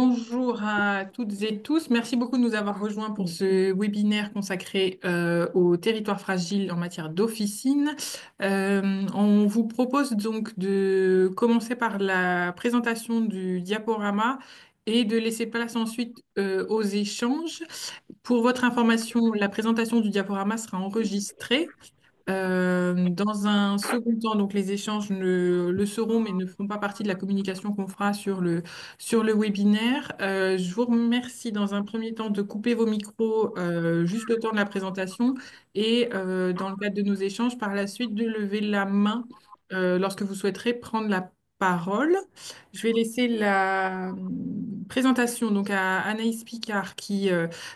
Bonjour à toutes et tous. Merci beaucoup de nous avoir rejoints pour ce webinaire consacré aux territoires fragiles en matière d'officine. On vous propose donc de commencer par la présentation du diaporama et de laisser place ensuite aux échanges. Pour votre information, la présentation du diaporama sera enregistrée. Dans un second temps, donc les échanges le seront, mais ne feront pas partie de la communication qu'on fera sur le webinaire. Je vous remercie dans un premier temps de couper vos micros juste le temps de la présentation et dans le cadre de nos échanges, par la suite, de lever la main lorsque vous souhaiterez prendre la parole. Je vais laisser la présentation donc à Anaïs Picard qui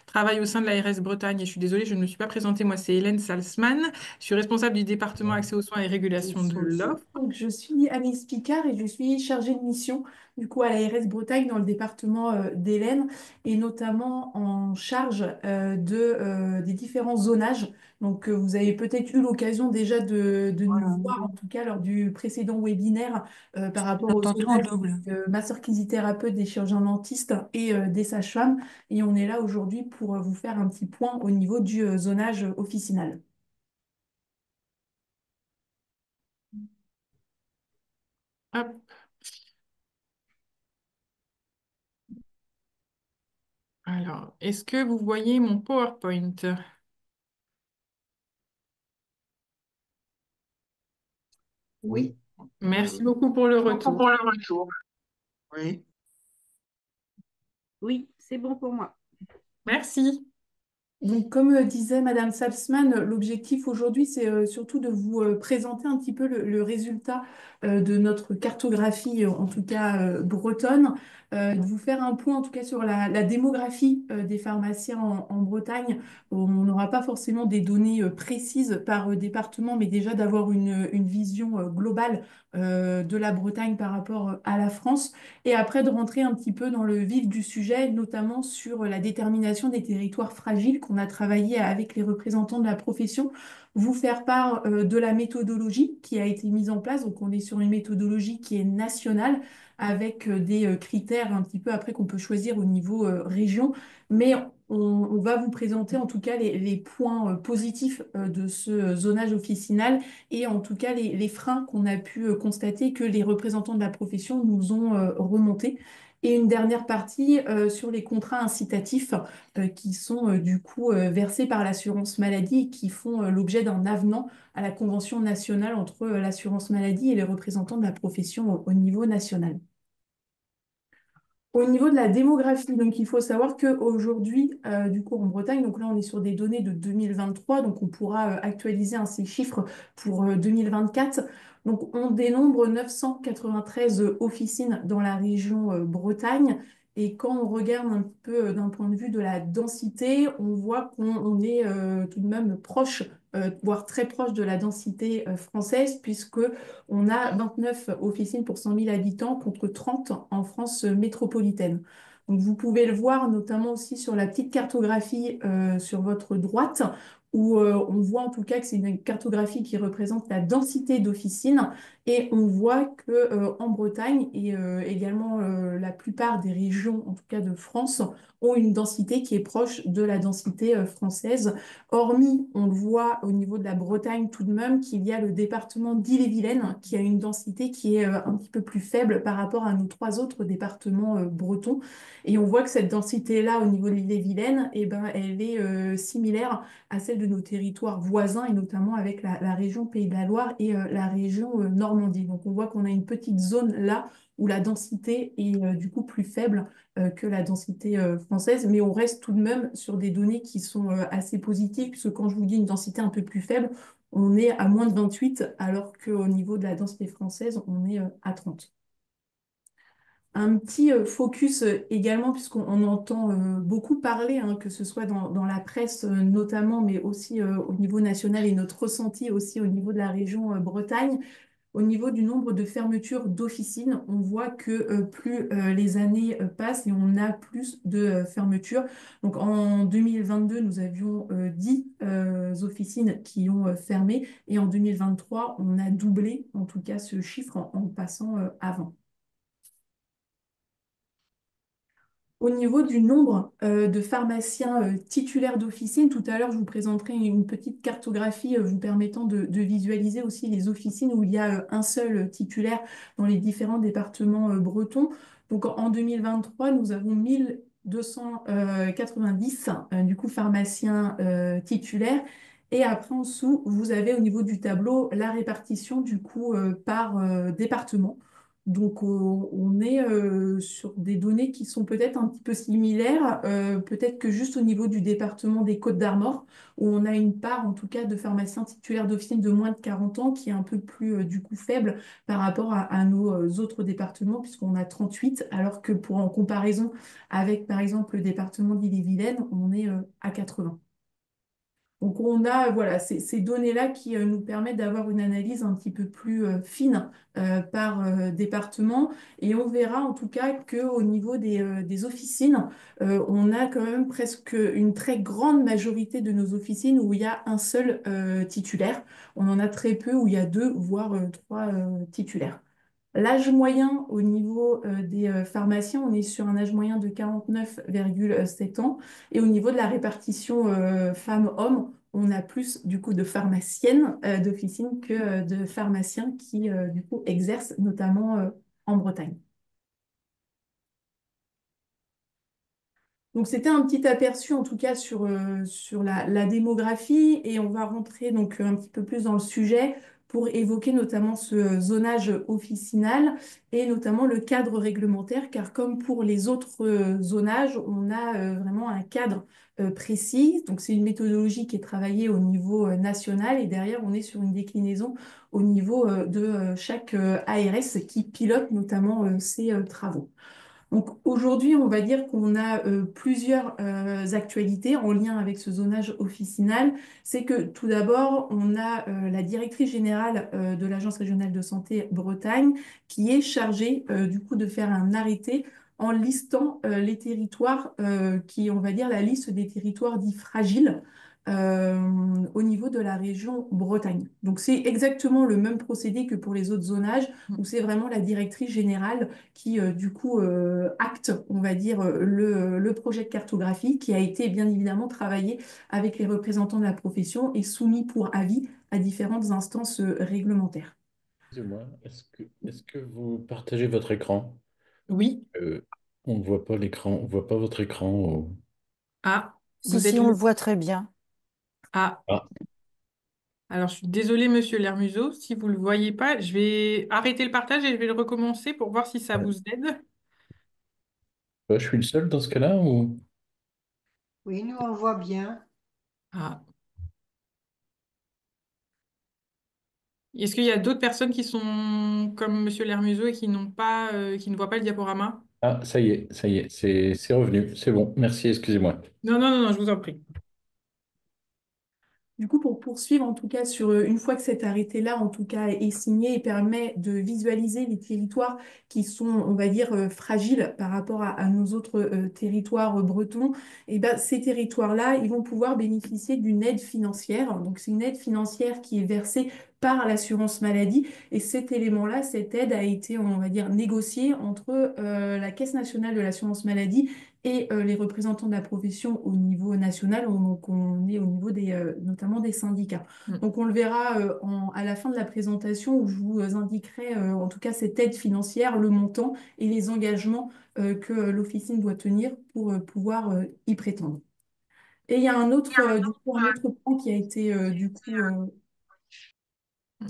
travaille au sein de l'ARS Bretagne. Et je suis désolée, je ne me suis pas présentée. Moi, c'est Hélène Salzman. Je suis responsable du département accès aux soins et régulation de l'offre. Donc, je suis Agnès Picard et je suis chargée de mission du coup à l'ARS Bretagne dans le département d'Hélène et notamment en charge des différents zonages. Donc vous avez peut-être eu l'occasion déjà de nous voir en tout cas lors du précédent webinaire par rapport au J'entends tout en zonage double. ma sœur kinésithérapeute, des chirurgiens dentistes et des sages-femmes. Et on est là aujourd'hui pour vous faire un petit point au niveau du zonage officinal. Hop. Alors, est-ce que vous voyez mon PowerPoint? Oui. Merci beaucoup pour le Beaucoup retour. pour le retour. Oui. Oui, c'est bon pour moi. Merci. Donc, comme disait Madame Salzman, l'objectif aujourd'hui, c'est surtout de vous présenter un petit peu le résultat de notre cartographie, en tout cas bretonne, de vous faire un point en tout cas sur la démographie des pharmaciens en Bretagne. On n'aura pas forcément des données précises par département, mais déjà d'avoir une vision globale de la Bretagne par rapport à la France. Et après, de rentrer un petit peu dans le vif du sujet, notamment sur la détermination des territoires fragiles qu'on a travaillé avec les représentants de la profession, vous faire part de la méthodologie qui a été mise en place. Donc, on est sur une méthodologie qui est nationale avec des critères un petit peu après qu'on peut choisir au niveau région. Mais on va vous présenter en tout cas les points positifs de ce zonage officinal et en tout cas les freins qu'on a pu constater que les représentants de la profession nous ont remontés. Et une dernière partie sur les contrats incitatifs qui sont du coup versés par l'assurance maladie et qui font l'objet d'un avenant à la convention nationale entre l'assurance maladie et les représentants de la profession au niveau national. Au niveau de la démographie, donc il faut savoir qu'aujourd'hui, du coup en Bretagne, donc là on est sur des données de 2023, donc on pourra actualiser ces chiffres pour 2024. Donc on dénombre 993 officines dans la région Bretagne. Et quand on regarde un petit peu d'un point de vue de la densité, on voit qu'on est tout de même proche, voire très proche de la densité française, puisque on a 29 officines pour 100 000 habitants contre 30 en France métropolitaine. Donc vous pouvez le voir notamment aussi sur la petite cartographie sur votre droite, où on voit en tout cas que c'est une cartographie qui représente la densité d'officines. Et on voit que en Bretagne et également la plupart des régions, en tout cas de France, ont une densité qui est proche de la densité française. Hormis, on le voit au niveau de la Bretagne tout de même, qu'il y a le département d'Ille-et-Vilaine qui a une densité qui est un petit peu plus faible par rapport à nos trois autres départements bretons. Et on voit que cette densité-là au niveau de l'Ille-et-Vilaine, eh ben, elle est similaire à celle de nos territoires voisins et notamment avec la région Pays de la Loire et la région Normandie. Donc on voit qu'on a une petite zone là où la densité est du coup plus faible que la densité française, mais on reste tout de même sur des données qui sont assez positives, puisque quand je vous dis une densité un peu plus faible, on est à moins de 28, alors qu'au niveau de la densité française, on est à 30. Un petit focus également, puisqu'on entend beaucoup parler, hein, que ce soit dans la presse notamment, mais aussi au niveau national et notre ressenti aussi au niveau de la région Bretagne. Au niveau du nombre de fermetures d'officines, on voit que plus les années passent et on a plus de fermetures. Donc en 2022, nous avions 10 officines qui ont fermé et en 2023, on a doublé en tout cas ce chiffre en passant avant. Au niveau du nombre de pharmaciens titulaires d'officine, tout à l'heure, je vous présenterai une petite cartographie vous permettant de visualiser aussi les officines où il y a un seul titulaire dans les différents départements bretons. Donc en 2023, nous avons 1290 du coup pharmaciens titulaires. Et après, en dessous, vous avez au niveau du tableau la répartition du coup par département. Donc, on est sur des données qui sont peut-être un petit peu similaires, peut-être que juste au niveau du département des Côtes-d'Armor, où on a une part, en tout cas, de pharmaciens titulaires d'officine de moins de 40 ans, qui est un peu plus, du coup, faible par rapport à nos autres départements, puisqu'on a 38, alors que pour en comparaison avec, par exemple, le département d'Ille-et-Vilaine, on est à 80. Donc on a voilà, ces données-là qui nous permettent d'avoir une analyse un petit peu plus fine par département. Et on verra en tout cas qu'au niveau des officines, on a quand même presque une très grande majorité de nos officines où il y a un seul titulaire. On en a très peu où il y a deux, voire trois titulaires. L'âge moyen au niveau des pharmaciens, on est sur un âge moyen de 49,7 ans. Et au niveau de la répartition femmes-hommes, on a plus du coup de pharmaciennes d'officine que de pharmaciens qui du coup exercent notamment en Bretagne. Donc c'était un petit aperçu en tout cas sur la démographie et on va rentrer donc un petit peu plus dans le sujet pour évoquer notamment ce zonage officinal et notamment le cadre réglementaire car comme pour les autres zonages, on a vraiment un cadre précis. Donc c'est une méthodologie qui est travaillée au niveau national et derrière on est sur une déclinaison au niveau de chaque ARS qui pilote notamment ces travaux. Donc aujourd'hui, on va dire qu'on a plusieurs actualités en lien avec ce zonage officinal. C'est que tout d'abord, on a la directrice générale de l'Agence régionale de santé Bretagne qui est chargée du coup de faire un arrêté en listant les territoires qui, on va dire, la liste des territoires dits fragiles au niveau de la région Bretagne. Donc c'est exactement le même procédé que pour les autres zonages où c'est vraiment la directrice générale qui, du coup, acte, on va dire, le projet de cartographie qui a été bien évidemment travaillé avec les représentants de la profession et soumis pour avis à différentes instances réglementaires. Excusez-moi, est-ce que vous partagez votre écran? Oui. On ne voit pas l'écran, on voit pas votre écran. Ah, Si, vous êtes si, on le... le voit très bien. Ah, Ah, alors je suis désolée, monsieur Lermuseau, si vous ne le voyez pas, je vais arrêter le partage et je vais le recommencer pour voir si ça ouais. vous aide. Je suis le seul dans ce cas-là ou... Oui, nous on voit bien. Ah. Est-ce qu'il y a d'autres personnes qui sont comme monsieur Lermuseau et qui n'ont pas, qui ne voient pas le diaporama? Ah, ça y est, c'est revenu. C'est bon, merci, excusez-moi. Non, non, non, non, je vous en prie. Du coup, pour poursuivre, en tout cas, sur une fois que cet arrêté-là, en tout cas, est signé et permet de visualiser les territoires qui sont, on va dire, fragiles par rapport à nos autres territoires bretons, et ben, ces territoires-là, ils vont pouvoir bénéficier d'une aide financière. Donc, c'est une aide financière qui est versée par l'assurance maladie. Et cet élément-là, cette aide a été, on va dire, négociée entre la Caisse nationale de l'assurance maladie et les représentants de la profession au niveau national, donc on est au niveau des, notamment des syndicats. Mm. Donc on le verra à la fin de la présentation où je vous indiquerai en tout cas cette aide financière, le montant et les engagements que l'officine doit tenir pour pouvoir y prétendre. Et il y a un autre, du coup, un autre point qui a été du coup Je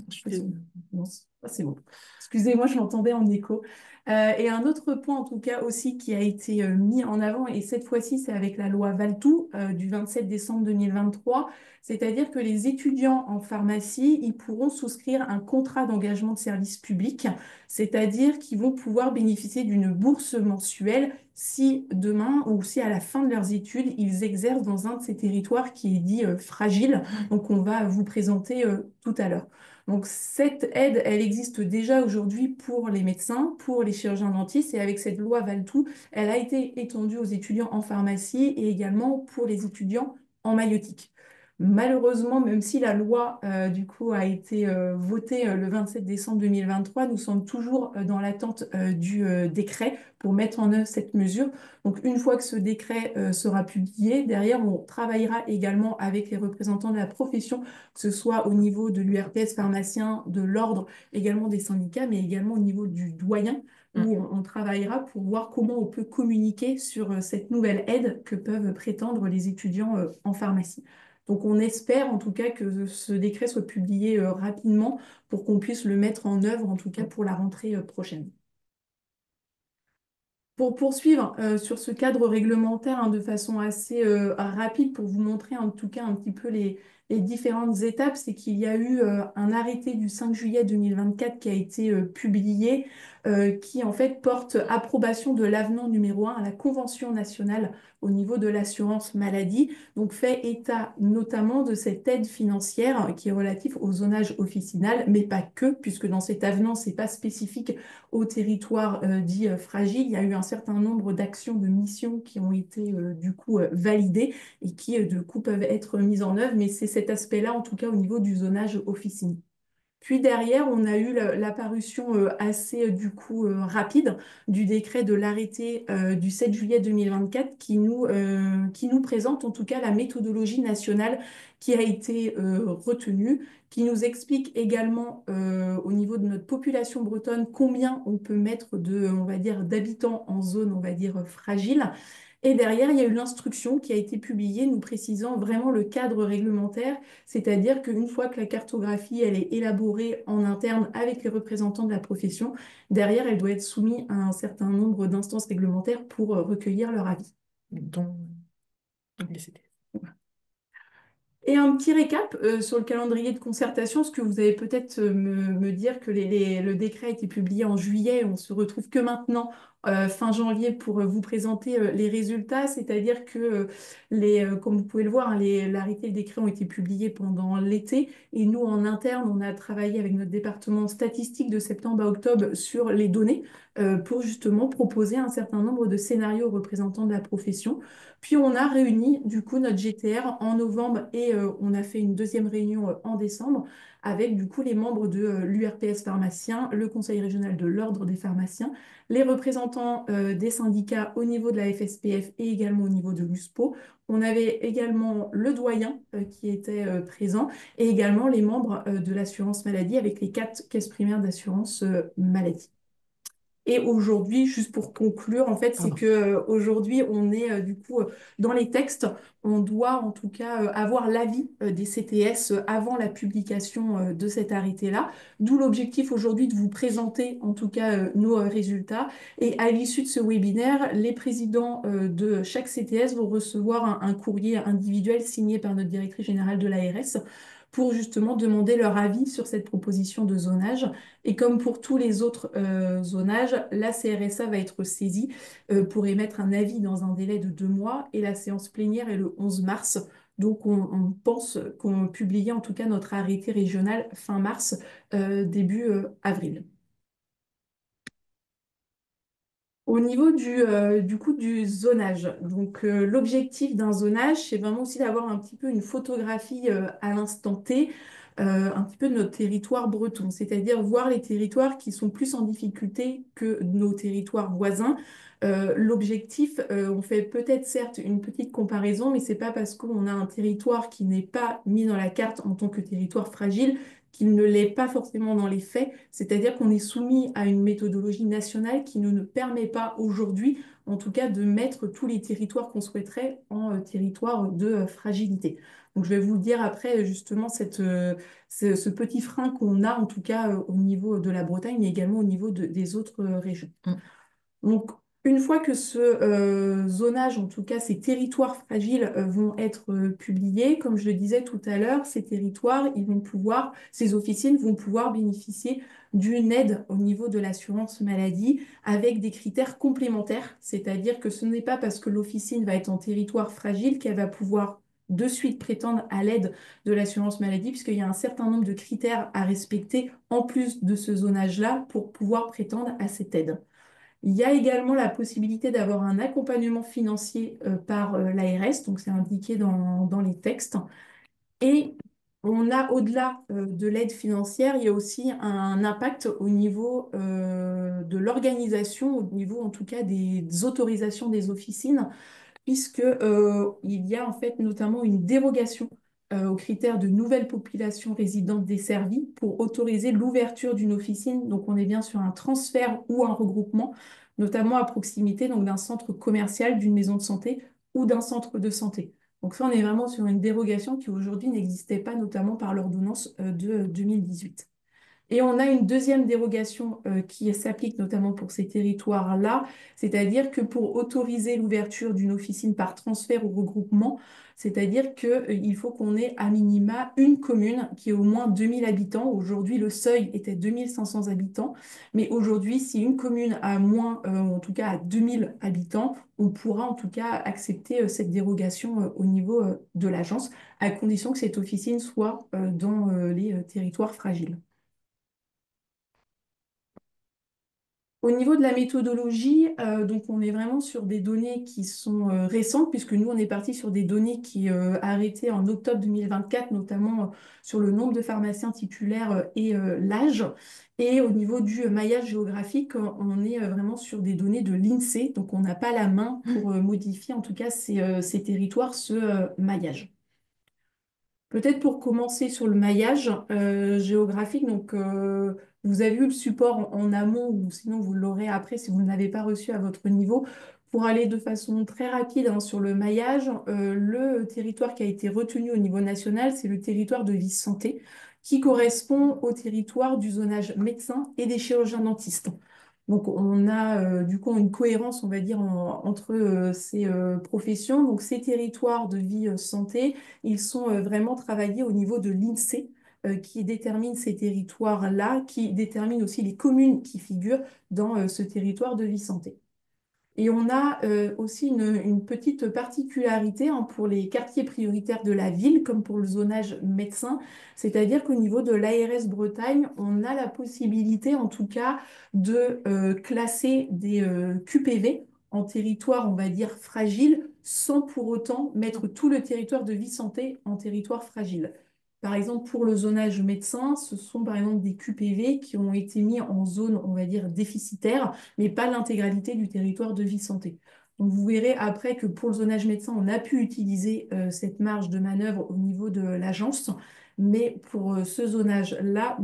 c'est suis bon. Non, c'est bon. Excusez-moi, je l'entendais en écho. Et un autre point, en tout cas, aussi qui a été mis en avant, et cette fois-ci, c'est avec la loi Valtou du 27 décembre 2023, c'est-à-dire que les étudiants en pharmacie, ils pourront souscrire un contrat d'engagement de service public, c'est-à-dire qu'ils vont pouvoir bénéficier d'une bourse mensuelle si demain ou si à la fin de leurs études, ils exercent dans un de ces territoires qui est dit fragile, donc on va vous présenter tout à l'heure. Donc cette aide, elle existe déjà aujourd'hui pour les médecins, pour les chirurgiens dentistes et avec cette loi Valtou, elle a été étendue aux étudiants en pharmacie et également pour les étudiants en maïeutique. Malheureusement, même si la loi du coup a été votée le 27 décembre 2023, nous sommes toujours dans l'attente du décret pour mettre en œuvre cette mesure. Donc une fois que ce décret sera publié, derrière on travaillera également avec les représentants de la profession, que ce soit au niveau de l'URPS pharmacien, de l'ordre, également des syndicats, mais également au niveau du doyen, où on travaillera pour voir comment on peut communiquer sur cette nouvelle aide que peuvent prétendre les étudiants en pharmacie. Donc on espère en tout cas que ce décret soit publié rapidement pour qu'on puisse le mettre en œuvre, en tout cas pour la rentrée prochaine. Pour poursuivre sur ce cadre réglementaire de façon assez rapide, pour vous montrer en tout cas un petit peu les différentes étapes, c'est qu'il y a eu un arrêté du 5 juillet 2024 qui a été publié, qui en fait porte approbation de l'avenant numéro 1 à la Convention nationale au niveau de l'assurance maladie, donc fait état notamment de cette aide financière qui est relative au zonage officinal, mais pas que, puisque dans cet avenant, c'est pas spécifique au territoire dit fragile. Il y a eu un certain nombre d'actions, de missions qui ont été du coup validées et qui du coup peuvent être mises en œuvre, mais c'est cet aspect-là en tout cas au niveau du zonage officine. Puis derrière, on a eu l'apparition assez du coup rapide du décret de l'arrêté du 7 juillet 2024 qui nous présente en tout cas la méthodologie nationale qui a été retenue, qui nous explique également au niveau de notre population bretonne combien on peut mettre de, on va dire, d'habitants en zone, on va dire, fragile. Et derrière, il y a eu l'instruction qui a été publiée nous précisant vraiment le cadre réglementaire, c'est-à-dire qu'une fois que la cartographie elle est élaborée en interne avec les représentants de la profession, derrière, elle doit être soumise à un certain nombre d'instances réglementaires pour recueillir leur avis. Donc, les CTS. Et un petit récap sur le calendrier de concertation, ce que vous allez peut-être me dire que le décret a été publié en juillet, on se retrouve que maintenant, fin janvier, pour vous présenter les résultats, c'est-à-dire que comme vous pouvez le voir, hein, l'arrêté et le décret ont été publiés pendant l'été, et nous, en interne, on a travaillé avec notre département statistique de septembre à octobre sur les données pour justement proposer un certain nombre de scénarios aux représentants de la profession. Puis on a réuni du coup notre GTR en novembre et on a fait une deuxième réunion en décembre avec du coup les membres de l'URPS pharmacien, le Conseil régional de l'Ordre des pharmaciens, les représentants des syndicats au niveau de la FSPF et également au niveau de l'USPO. On avait également le doyen qui était présent et également les membres de l'assurance maladie avec les 4 caisses primaires d'assurance maladie. Et aujourd'hui, juste pour conclure, en fait, c'est Pardon. que aujourd'hui, on est du coup dans les textes, on doit en tout cas avoir l'avis des CTS avant la publication de cet arrêté-là. D'où l'objectif aujourd'hui de vous présenter en tout cas nos résultats. Et à l'issue de ce webinaire, les présidents de chaque CTS vont recevoir un courrier individuel signé par notre directrice générale de l'ARS pour justement demander leur avis sur cette proposition de zonage. Et comme pour tous les autres zonages, la CRSA va être saisie pour émettre un avis dans un délai de 2 mois et la séance plénière est le 11 mars. Donc on pense qu'on publie en tout cas notre arrêté régional fin mars, début avril. Au niveau du coup du zonage, donc l'objectif d'un zonage, c'est vraiment aussi d'avoir un petit peu une photographie à l'instant T, un petit peu de notre territoire breton, c'est-à-dire voir les territoires qui sont plus en difficulté que nos territoires voisins. L'objectif, on fait peut-être certes une petite comparaison, mais c'est pas parce qu'on a un territoire qui n'est pas mis dans la carte en tant que territoire fragile qu'il ne l'est pas forcément dans les faits, c'est-à-dire qu'on est soumis à une méthodologie nationale qui ne nous permet pas aujourd'hui, en tout cas, de mettre tous les territoires qu'on souhaiterait en territoire de fragilité. Donc, je vais vous dire après justement ce petit frein qu'on a, en tout cas, au niveau de la Bretagne, mais également au niveau des autres régions. Donc, une fois que ce zonage, en tout cas ces territoires fragiles, vont être publiés, comme je le disais tout à l'heure, ces territoires, ces officines vont pouvoir bénéficier d'une aide au niveau de l'assurance maladie avec des critères complémentaires. C'est-à-dire que ce n'est pas parce que l'officine va être en territoire fragile qu'elle va pouvoir de suite prétendre à l'aide de l'assurance maladie, puisqu'il y a un certain nombre de critères à respecter en plus de ce zonage-là pour pouvoir prétendre à cette aide. Il y a également la possibilité d'avoir un accompagnement financier par l'ARS, donc c'est indiqué dans les textes. Et on a, au-delà de l'aide financière, il y a aussi un impact au niveau de l'organisation, au niveau en tout cas des autorisations des officines, puisque il y a en fait notamment une dérogation aux critères de nouvelle population résidente desservie pour autoriser l'ouverture d'une officine. Donc on est bien sur un transfert ou un regroupement, notamment à proximité donc d'un centre commercial, d'une maison de santé ou d'un centre de santé. Donc ça, on est vraiment sur une dérogation qui aujourd'hui n'existait pas, notamment par l'ordonnance de 2018. Et on a une deuxième dérogation qui s'applique notamment pour ces territoires-là, c'est-à-dire que pour autoriser l'ouverture d'une officine par transfert ou regroupement, c'est-à-dire qu'il faut qu'on ait à minima une commune qui ait au moins 2000 habitants. Aujourd'hui, le seuil était 2500 habitants, mais aujourd'hui, si une commune a moins, en tout cas à 2000 habitants, on pourra en tout cas accepter cette dérogation au niveau de l'agence, à condition que cette officine soit dans les territoires fragiles. Au niveau de la méthodologie, donc on est vraiment sur des données qui sont récentes, puisque nous, on est parti sur des données qui arrêtaient en octobre 2024, notamment sur le nombre de pharmaciens titulaires et l'âge. Et au niveau du maillage géographique, on est vraiment sur des données de l'INSEE, donc on n'a pas la main pour modifier en tout cas ces territoires, ce maillage. Peut-être pour commencer sur le maillage géographique, donc vous avez eu le support en amont ou sinon vous l'aurez après si vous ne l'avez pas reçu à votre niveau. Pour aller de façon très rapide hein, sur le maillage, le territoire qui a été retenu au niveau national, c'est le territoire de vie-santé qui correspond au territoire du zonage médecin et des chirurgiens dentistes. Donc, on a du coup une cohérence, on va dire, entre ces professions. Donc, ces territoires de vie santé, ils sont vraiment travaillés au niveau de l'INSEE, qui détermine ces territoires-là, qui détermine aussi les communes qui figurent dans ce territoire de vie santé. Et on a aussi une petite particularité hein, pour les quartiers prioritaires de la ville, comme pour le zonage médecin, c'est-à-dire qu'au niveau de l'ARS Bretagne, on a la possibilité en tout cas de classer des QPV en territoire, on va dire, fragile, sans pour autant mettre tout le territoire de vie santé en territoire fragile. Par exemple, pour le zonage médecin, ce sont par exemple des QPV qui ont été mis en zone, on va dire, déficitaire mais pas l'intégralité du territoire de vie santé. Donc vous verrez après que pour le zonage médecin, on a pu utiliser cette marge de manœuvre au niveau de l'agence, mais pour ce zonage-là,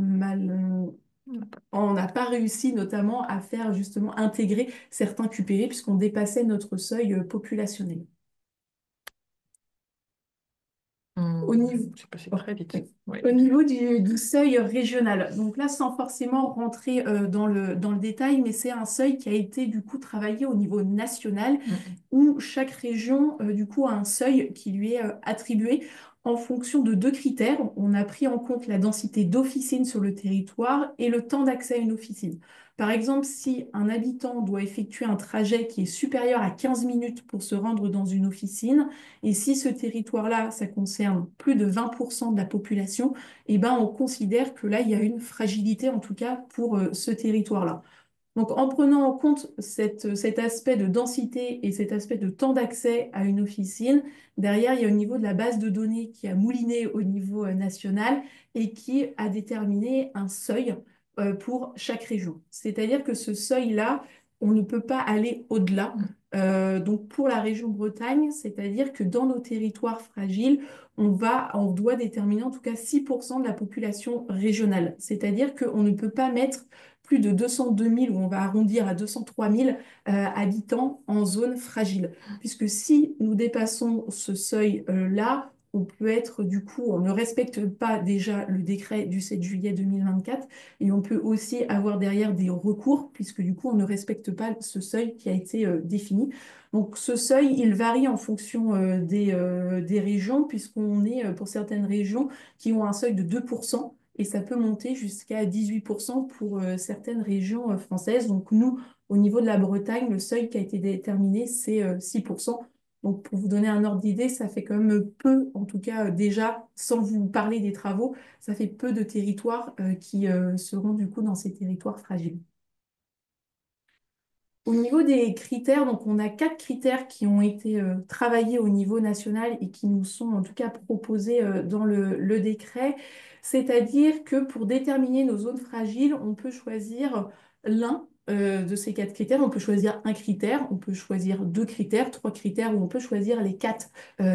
on n'a pas réussi notamment à faire justement intégrer certains QPV puisqu'on dépassait notre seuil populationnel. Au niveau, C'est passé très vite. Ouais. au niveau du seuil régional, donc là sans forcément rentrer dans le détail, mais c'est un seuil qui a été du coup travaillé au niveau national où chaque région du coup a un seuil qui lui est attribué en fonction de deux critères. On a pris en compte la densité d'officines sur le territoire et le temps d'accès à une officine. Par exemple, si un habitant doit effectuer un trajet qui est supérieur à 15 minutes pour se rendre dans une officine, et si ce territoire-là, ça concerne plus de 20% de la population, eh ben, on considère que là, il y a une fragilité, en tout cas, pour ce territoire-là. Donc, en prenant en compte cet aspect de densité et cet aspect de temps d'accès à une officine, derrière, il y a au niveau de la base de données qui a mouliné au niveau national et qui a déterminé un seuil pour chaque région. C'est-à-dire que ce seuil-là, on ne peut pas aller au-delà. Donc, pour la région Bretagne, c'est-à-dire que dans nos territoires fragiles, on doit déterminer en tout cas 6% de la population régionale. C'est-à-dire qu'on ne peut pas mettre plus de 202 000, ou on va arrondir à 203 000 habitants en zone fragile. Puisque si nous dépassons ce seuil-là, on peut être, du coup, on ne respecte pas déjà le décret du 7 juillet 2024 et on peut aussi avoir derrière des recours, puisque du coup, on ne respecte pas ce seuil qui a été défini. Donc, ce seuil, il varie en fonction des régions, puisqu'on est pour certaines régions qui ont un seuil de 2%. Et ça peut monter jusqu'à 18% pour certaines régions françaises. Donc nous, au niveau de la Bretagne, le seuil qui a été déterminé, c'est 6%. Donc pour vous donner un ordre d'idée, ça fait quand même peu, en tout cas déjà, sans vous parler des travaux, ça fait peu de territoires qui seront du coup dans ces territoires fragiles. Au niveau des critères, donc on a 4 critères qui ont été travaillés au niveau national et qui nous sont en tout cas proposés dans le décret. C'est-à-dire que pour déterminer nos zones fragiles, on peut choisir l'un de ces 4 critères. On peut choisir un critère, on peut choisir 2 critères, 3 critères, ou on peut choisir les 4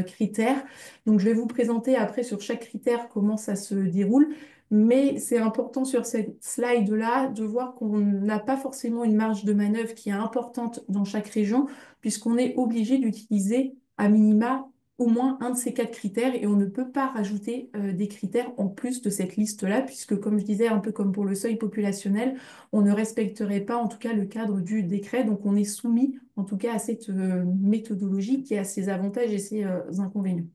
critères. Donc je vais vous présenter après sur chaque critère comment ça se déroule. Mais c'est important sur cette slide-là de voir qu'on n'a pas forcément une marge de manœuvre qui est importante dans chaque région, puisqu'on est obligé d'utiliser à minima au moins un de ces 4 critères et on ne peut pas rajouter des critères en plus de cette liste-là, puisque comme je disais, un peu comme pour le seuil populationnel, on ne respecterait pas en tout cas le cadre du décret. Donc on est soumis en tout cas à cette méthodologie qui a ses avantages et ses inconvénients.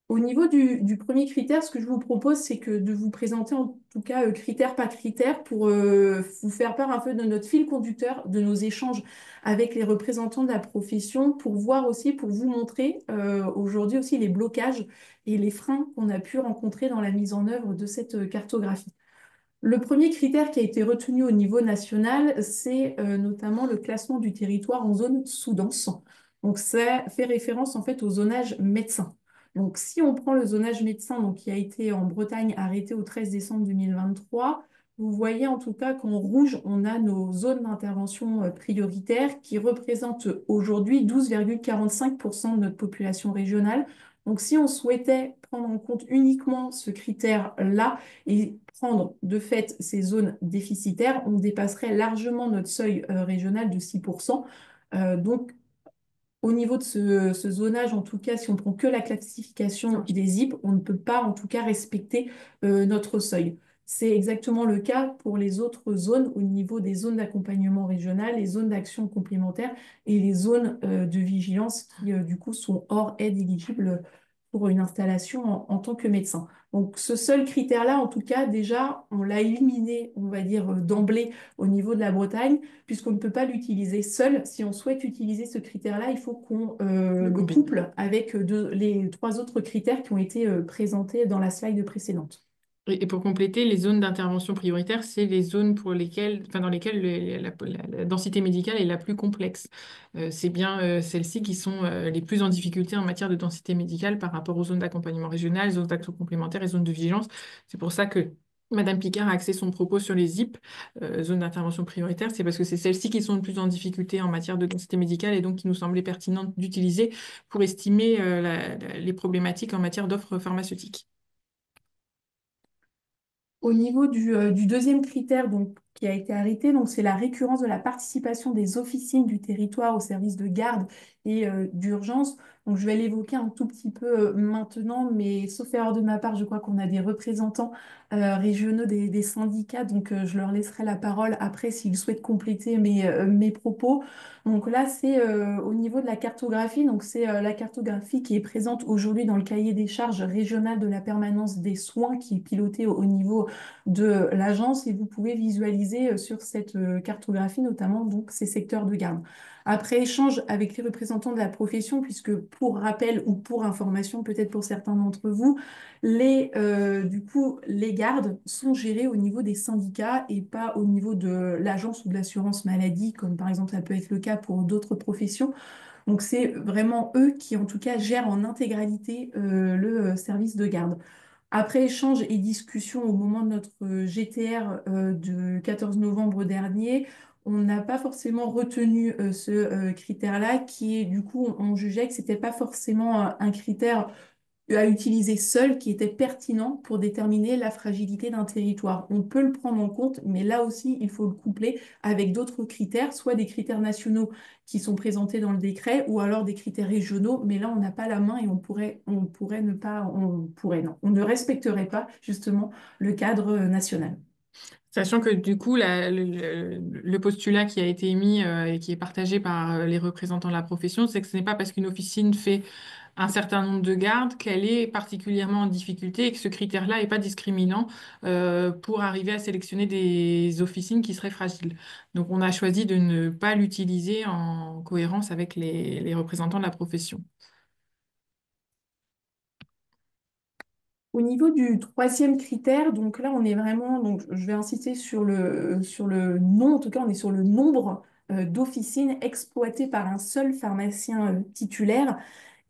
Au niveau du premier critère, ce que je vous propose, c'est que de vous présenter en tout cas critère par critère pour vous faire part un peu de notre fil conducteur, de nos échanges avec les représentants de la profession, pour voir aussi, pour vous montrer aujourd'hui aussi les blocages et les freins qu'on a pu rencontrer dans la mise en œuvre de cette cartographie. Le premier critère qui a été retenu au niveau national, c'est notamment le classement du territoire en zone sous-dense. Donc, ça fait référence en fait au zonage médecin. Donc, si on prend le zonage médecin, donc, qui a été en Bretagne arrêté au 13 décembre 2023, vous voyez en tout cas qu'en rouge, on a nos zones d'intervention prioritaires qui représentent aujourd'hui 12,45% de notre population régionale. Donc, si on souhaitait prendre en compte uniquement ce critère-là, et prendre de fait ces zones déficitaires, on dépasserait largement notre seuil régional de 6%. Donc, au niveau de ce zonage, en tout cas, si on prend que la classification des ZIP, on ne peut pas en tout cas respecter notre seuil. C'est exactement le cas pour les autres zones au niveau des zones d'accompagnement régional, les zones d'action complémentaire et les zones de vigilance qui, du coup, sont hors aide éligible pour une installation en tant que médecin. Donc, ce seul critère-là, en tout cas, déjà, on l'a éliminé, on va dire, d'emblée au niveau de la Bretagne, puisqu'on ne peut pas l'utiliser seul. Si on souhaite utiliser ce critère-là, il faut qu'on Le le combine. couple avec les 3 autres critères qui ont été présentés dans la slide précédente. Et pour compléter, les zones d'intervention prioritaire, c'est les zones pour lesquelles, enfin, dans lesquelles la densité médicale est la plus complexe. C'est bien celles-ci qui sont les plus en difficulté en matière de densité médicale par rapport aux zones d'accompagnement régional, zones d'action complémentaire et zones de vigilance. C'est pour ça que Madame Picard a axé son propos sur les ZIP, zones d'intervention prioritaire. C'est parce que c'est celles-ci qui sont le plus en difficulté en matière de densité médicale et donc qui nous semblait pertinent d'utiliser pour estimer les problématiques en matière d'offres pharmaceutiques. Au niveau du deuxième critère donc, qui a été arrêté, donc c'est la récurrence de la participation des officines du territoire au service de garde et d'urgence. Donc je vais l'évoquer un tout petit peu maintenant, mais sauf erreur de ma part, je crois qu'on a des représentants régionaux des syndicats, donc je leur laisserai la parole après s'ils souhaitent compléter mes propos. Donc là, c'est au niveau de la cartographie. Donc c'est la cartographie qui est présente aujourd'hui dans le cahier des charges régional de la permanence des soins qui est piloté au niveau de l'agence et vous pouvez visualiser sur cette cartographie notamment donc ces secteurs de garde. Après échange avec les représentants de la profession, puisque pour rappel ou pour information, peut-être pour certains d'entre vous, du coup, les gardes sont gérés au niveau des syndicats et pas au niveau de l'agence ou de l'assurance maladie, comme par exemple ça peut être le cas pour d'autres professions. Donc c'est vraiment eux qui en tout cas gèrent en intégralité le service de garde. Après échange et discussion au moment de notre GTR du 14 novembre dernier, on n'a pas forcément retenu ce critère-là qui est du coup on jugeait que c'était pas forcément un critère à utiliser seul qui était pertinent pour déterminer la fragilité d'un territoire. On peut le prendre en compte, mais là aussi, il faut le coupler avec d'autres critères, soit des critères nationaux qui sont présentés dans le décret, ou alors des critères régionaux, mais là, on n'a pas la main et on pourrait ne pas, on pourrait, non, on ne respecterait pas justement le cadre national. Sachant que du coup, le postulat qui a été émis et qui est partagé par les représentants de la profession, c'est que ce n'est pas parce qu'une officine fait un certain nombre de gardes qu'elle est particulièrement en difficulté et que ce critère-là n'est pas discriminant pour arriver à sélectionner des officines qui seraient fragiles. Donc on a choisi de ne pas l'utiliser en cohérence avec les représentants de la profession. Au niveau du troisième critère, donc là, on est vraiment, donc je vais insister sur le nom, en tout cas, on est sur le nombre d'officines exploitées par un seul pharmacien titulaire.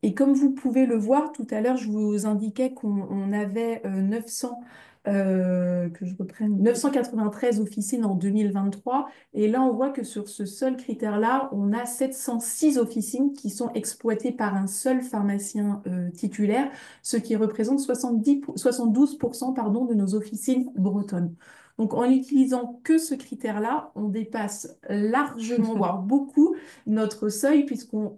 Et comme vous pouvez le voir tout à l'heure, je vous indiquais qu'on avait 900, que je reprenne, 993 officines en 2023. Et là, on voit que sur ce seul critère-là, on a 706 officines qui sont exploitées par un seul pharmacien titulaire, ce qui représente 72% pardon, de nos officines bretonnes. Donc, en utilisant que ce critère-là, on dépasse largement, voire beaucoup, notre seuil,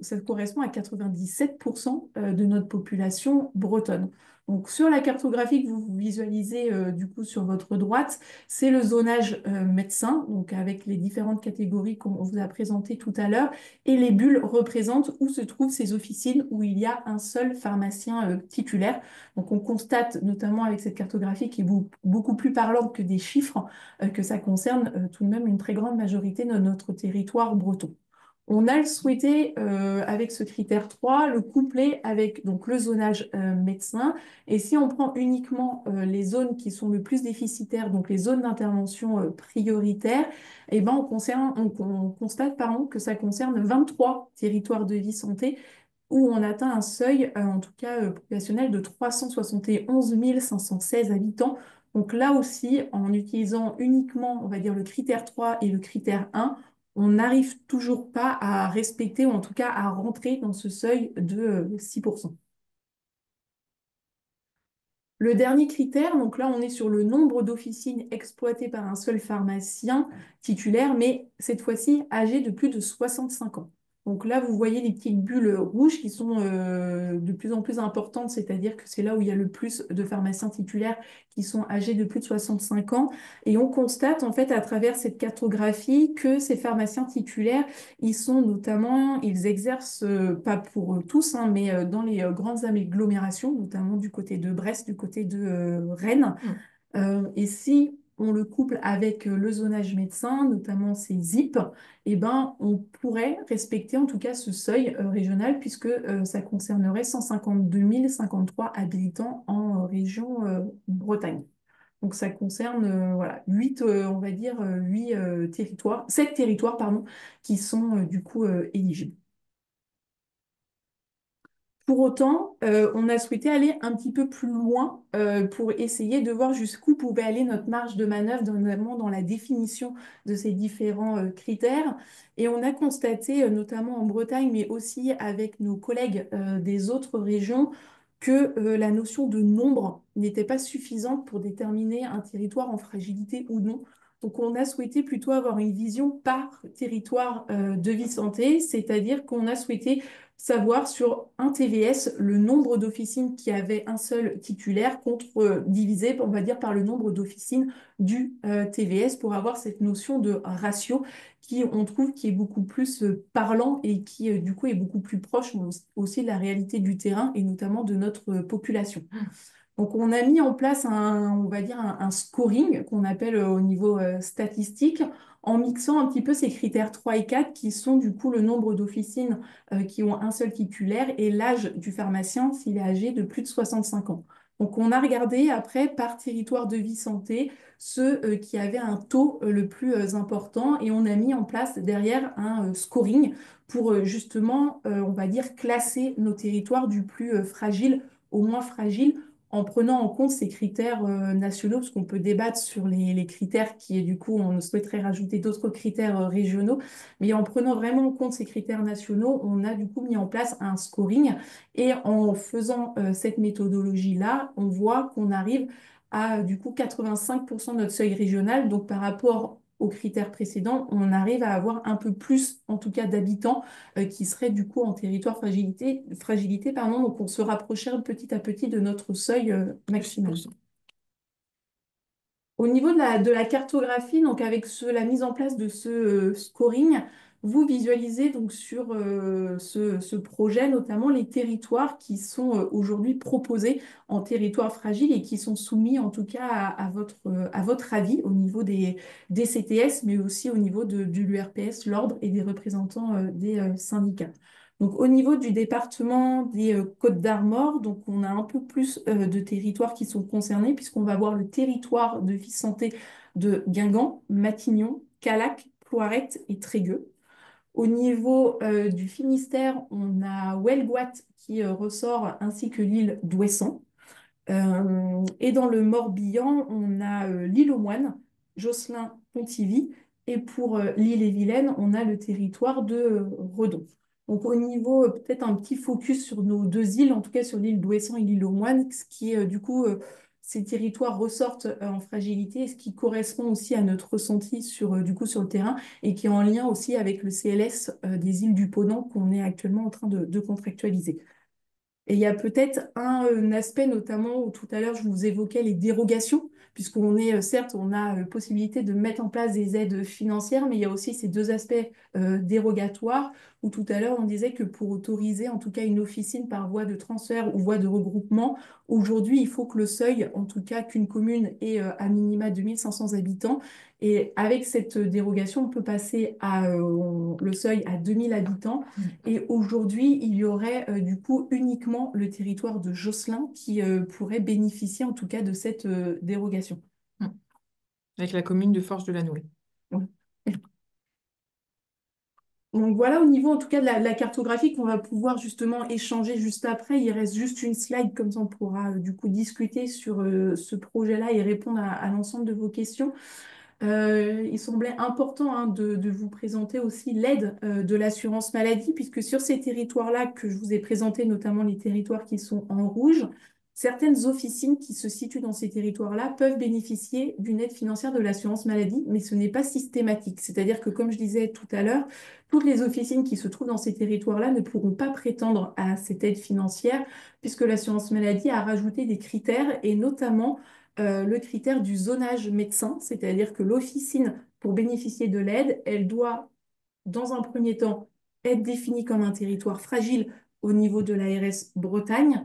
ça correspond à 97% de notre population bretonne. Donc, sur la cartographie que vous visualisez du coup sur votre droite, c'est le zonage médecin, donc avec les différentes catégories qu'on vous a présentées tout à l'heure, et les bulles représentent où se trouvent ces officines où il y a un seul pharmacien titulaire. Donc, on constate notamment avec cette cartographie qui est beaucoup plus parlante que des chiffres, que ça concerne tout de même une très grande majorité de notre territoire breton. On a souhaité, avec ce critère 3, le coupler avec donc, le zonage médecin. Et si on prend uniquement les zones qui sont le plus déficitaires, donc les zones d'intervention prioritaires, eh ben, on constate pardon, que ça concerne 23 territoires de vie santé où on atteint un seuil, en tout cas populationnel, de 371 516 habitants. Donc là aussi, en utilisant uniquement, on va dire, le critère 3 et le critère 1, on n'arrive toujours pas à respecter, ou en tout cas à rentrer dans ce seuil de 6%. Le dernier critère, donc là, on est sur le nombre d'officines exploitées par un seul pharmacien titulaire, mais cette fois-ci âgé de plus de 65 ans. Donc là, vous voyez les petites bulles rouges qui sont de plus en plus importantes, c'est-à-dire que c'est là où il y a le plus de pharmaciens titulaires qui sont âgés de plus de 65 ans. Et on constate en fait à travers cette cartographie que ces pharmaciens titulaires, ils exercent, pas pour tous, hein, mais dans les grandes agglomérations, notamment du côté de Brest, du côté de Rennes. Et si on le couple avec le zonage médecin, notamment ces ZIP, eh ben, on pourrait respecter en tout cas ce seuil régional puisque ça concernerait 152 053 habitants en région Bretagne. Donc ça concerne voilà, 8, on va dire, 8 territoires, 7 territoires, pardon, qui sont du coup éligibles. Pour autant, on a souhaité aller un petit peu plus loin pour essayer de voir jusqu'où pouvait aller notre marge de manœuvre, notamment dans la définition de ces différents critères. Et on a constaté, notamment en Bretagne, mais aussi avec nos collègues des autres régions, que la notion de nombre n'était pas suffisante pour déterminer un territoire en fragilité ou non. Donc, on a souhaité plutôt avoir une vision par territoire de vie santé, c'est-à-dire qu'on a souhaité savoir sur un TVS le nombre d'officines qui avaient un seul titulaire divisé, on va dire, par le nombre d'officines du TVS pour avoir cette notion de ratio qui, on trouve, qui est beaucoup plus parlant et qui, du coup, est beaucoup plus proche aussi de la réalité du terrain et notamment de notre population. Donc, on a mis en place on va dire un scoring qu'on appelle au niveau statistique en mixant un petit peu ces critères 3 et 4 qui sont du coup le nombre d'officines qui ont un seul titulaire et l'âge du pharmacien s'il est âgé de plus de 65 ans. Donc, on a regardé après par territoire de vie santé ceux qui avaient un taux le plus important et on a mis en place derrière un scoring pour justement, on va dire, classer nos territoires du plus fragile au moins fragile en prenant en compte ces critères nationaux, parce qu'on peut débattre sur les critères qui, du coup, on souhaiterait rajouter d'autres critères régionaux, mais en prenant vraiment en compte ces critères nationaux, on a du coup mis en place un scoring et en faisant cette méthodologie-là, on voit qu'on arrive à du coup 85% de notre seuil régional, donc par rapport aux critères précédents, on arrive à avoir un peu plus, en tout cas, d'habitants qui seraient du coup en territoire fragilité, pardon, donc on se rapprochait petit à petit de notre seuil maximal. Au niveau de la cartographie, donc avec la mise en place de ce scoring, vous visualisez donc sur ce projet notamment les territoires qui sont aujourd'hui proposés en territoire fragile et qui sont soumis en tout cas à votre avis au niveau des CTS, mais aussi au niveau du l'URPS, l'ordre et des représentants des syndicats. Donc, au niveau du département des Côtes d'Armor, donc on a un peu plus de territoires qui sont concernés puisqu'on va voir le territoire de vie santé de Guingamp, Matignon, Callac, Ploirette et Trégueux. Au niveau du Finistère, on a Huelgoat qui ressort, ainsi que l'île d'Ouessant. Et dans le Morbihan, on a l'île aux Moines, Josselin, Pontivy. Et pour l'île-et-Vilaine, on a le territoire de Redon. Donc au niveau, peut-être un petit focus sur nos deux îles, en tout cas sur l'île d'Ouessant et l'île aux Moines, ce qui est du coup, ces territoires ressortent en fragilité, et ce qui correspond aussi à notre ressenti sur, du coup, sur le terrain et qui est en lien aussi avec le CLS des îles du Ponant qu'on est actuellement en train de contractualiser. Et il y a peut-être un aspect notamment où tout à l'heure je vous évoquais les dérogations, puisqu'on est certes, on a possibilité de mettre en place des aides financières, mais il y a aussi ces deux aspects dérogatoires, où tout à l'heure on disait que pour autoriser en tout cas une officine par voie de transfert ou voie de regroupement, aujourd'hui il faut que le seuil, en tout cas qu'une commune ait à minima 2500 habitants. Et avec cette dérogation, on peut passer le seuil à 2000 habitants. Et aujourd'hui, il y aurait du coup uniquement le territoire de Josselin qui pourrait bénéficier en tout cas de cette dérogation. Mm. Avec la commune de Forges-de-la-Nouée. Ouais. Donc voilà au niveau en tout cas de la cartographie qu'on va pouvoir justement échanger juste après. Il reste juste une slide, comme ça on pourra du coup discuter sur ce projet-là et répondre à l'ensemble de vos questions. Il semblait important de vous présenter aussi l'aide de l'assurance maladie, puisque sur ces territoires-là que je vous ai présentés, notamment les territoires qui sont en rouge, certaines officines qui se situent dans ces territoires-là peuvent bénéficier d'une aide financière de l'assurance maladie, mais ce n'est pas systématique. C'est-à-dire que, comme je disais tout à l'heure, toutes les officines qui se trouvent dans ces territoires-là ne pourront pas prétendre à cette aide financière, puisque l'assurance maladie a rajouté des critères, et notamment le critère du zonage médecin, c'est-à-dire que l'officine, pour bénéficier de l'aide, elle doit, dans un premier temps, être définie comme un territoire fragile au niveau de l'ARS Bretagne.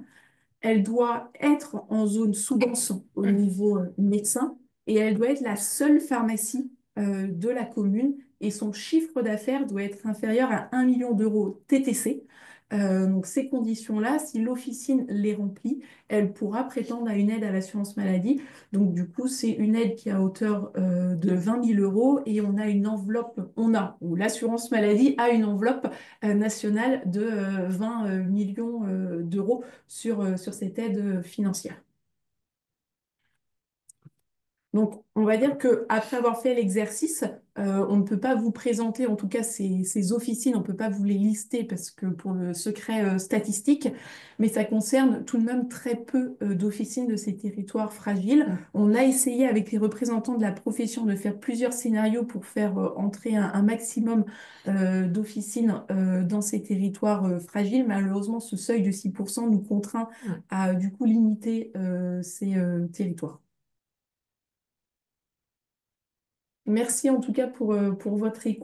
Elle doit être en zone sous-dense au niveau médecin et elle doit être la seule pharmacie de la commune et son chiffre d'affaires doit être inférieur à 1 million d'euros TTC. Donc ces conditions-là, si l'officine les remplit, elle pourra prétendre à une aide à l'assurance maladie. Donc du coup, c'est une aide qui est à hauteur de 20 000 euros et on a une enveloppe, ou l'assurance maladie a une enveloppe nationale de 20 millions d'euros sur cette aide financière. Donc, on va dire qu'après avoir fait l'exercice, on ne peut pas vous présenter, en tout cas ces officines, on ne peut pas vous les lister parce que pour le secret statistique, mais ça concerne tout de même très peu d'officines de ces territoires fragiles. On a essayé avec les représentants de la profession de faire plusieurs scénarios pour faire entrer un maximum d'officines dans ces territoires fragiles. Malheureusement, ce seuil de 6% nous contraint à du coup limiter ces territoires. Merci en tout cas pour votre écoute.